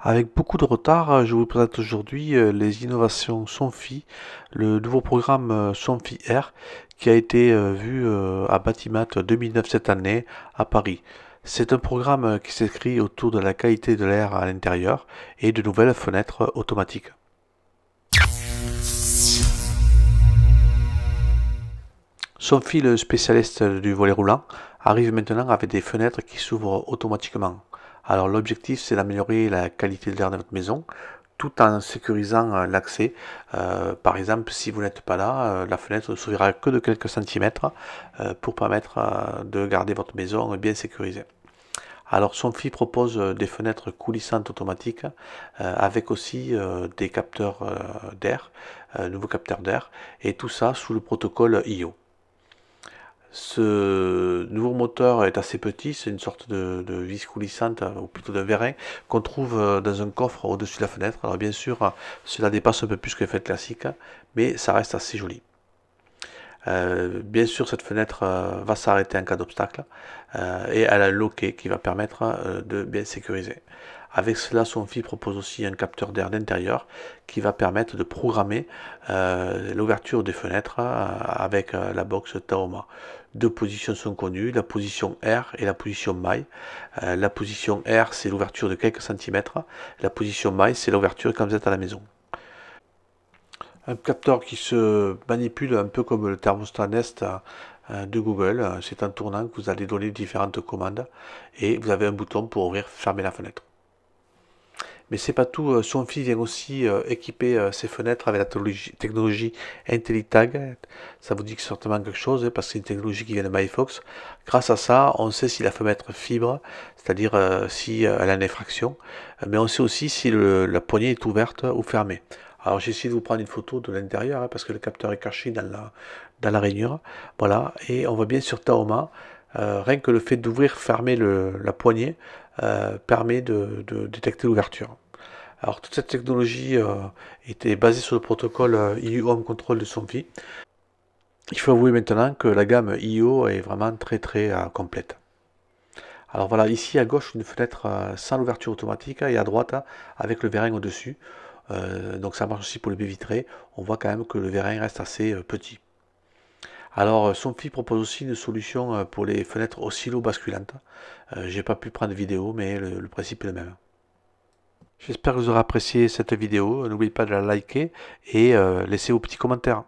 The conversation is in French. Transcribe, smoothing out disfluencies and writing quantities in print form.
Avec beaucoup de retard, je vous présente aujourd'hui les innovations Somfy, le nouveau programme Somfy Air qui a été vu à Batimat 2009 cette année à Paris. C'est un programme qui s'inscrit autour de la qualité de l'air à l'intérieur et de nouvelles fenêtres automatiques. Somfy, le spécialiste du volet roulant, arrive maintenant avec des fenêtres qui s'ouvrent automatiquement. Alors l'objectif, c'est d'améliorer la qualité de l'air de votre maison tout en sécurisant l'accès. Par exemple, si vous n'êtes pas là, la fenêtre ne s'ouvrira que de quelques centimètres pour permettre de garder votre maison bien sécurisée. Alors Somfy propose des fenêtres coulissantes automatiques avec aussi des capteurs d'air, nouveaux capteurs d'air, et tout ça sous le protocole IO. Ce nouveau moteur est assez petit, c'est une sorte de vis coulissante, ou plutôt de vérin, qu'on trouve dans un coffre au-dessus de la fenêtre. Alors bien sûr, cela dépasse un peu plus que les fenêtres classiques, mais ça reste assez joli. Bien sûr, cette fenêtre va s'arrêter en cas d'obstacle, et elle a un loquet qui va permettre de bien sécuriser. Avec cela, Somfy propose aussi un capteur d'air d'intérieur qui va permettre de programmer l'ouverture des fenêtres avec la box Taoma. Deux positions sont connues, la position R et la position maille. La position R, c'est l'ouverture de quelques centimètres. La position maille, c'est l'ouverture quand vous êtes à la maison. Un capteur qui se manipule un peu comme le thermostat Nest de Google. C'est en tournant que vous allez donner différentes commandes et vous avez un bouton pour ouvrir, fermer la fenêtre. Mais c'est pas tout, Somfy vient aussi équiper ses fenêtres avec la technologie IntelliTag. Ça vous dit certainement quelque chose, parce que c'est une technologie qui vient de MyFox. Grâce à ça, on sait si la fenêtre fibre, c'est-à-dire si elle a une effraction, mais on sait aussi si la poignée est ouverte ou fermée. Alors j'ai essayé de vous prendre une photo de l'intérieur, parce que le capteur est caché dans la rainure. Voilà, et on voit bien sur Taoma, rien que le fait d'ouvrir, fermer la poignée, permet de détecter l'ouverture. Alors toute cette technologie était basée sur le protocole EU Home Control de Somfy. Il faut avouer maintenant que la gamme IO est vraiment très complète. Alors voilà, ici à gauche une fenêtre sans l'ouverture automatique et à droite avec le vérin au-dessus. Donc ça marche aussi pour les baies vitrées. On voit quand même que le vérin reste assez petit. Alors Somfy propose aussi une solution pour les fenêtres oscillo-basculantes. J'ai pas pu prendre de vidéo, mais le principe est le même. J'espère que vous aurez apprécié cette vidéo. N'oubliez pas de la liker et laissez vos petits commentaires.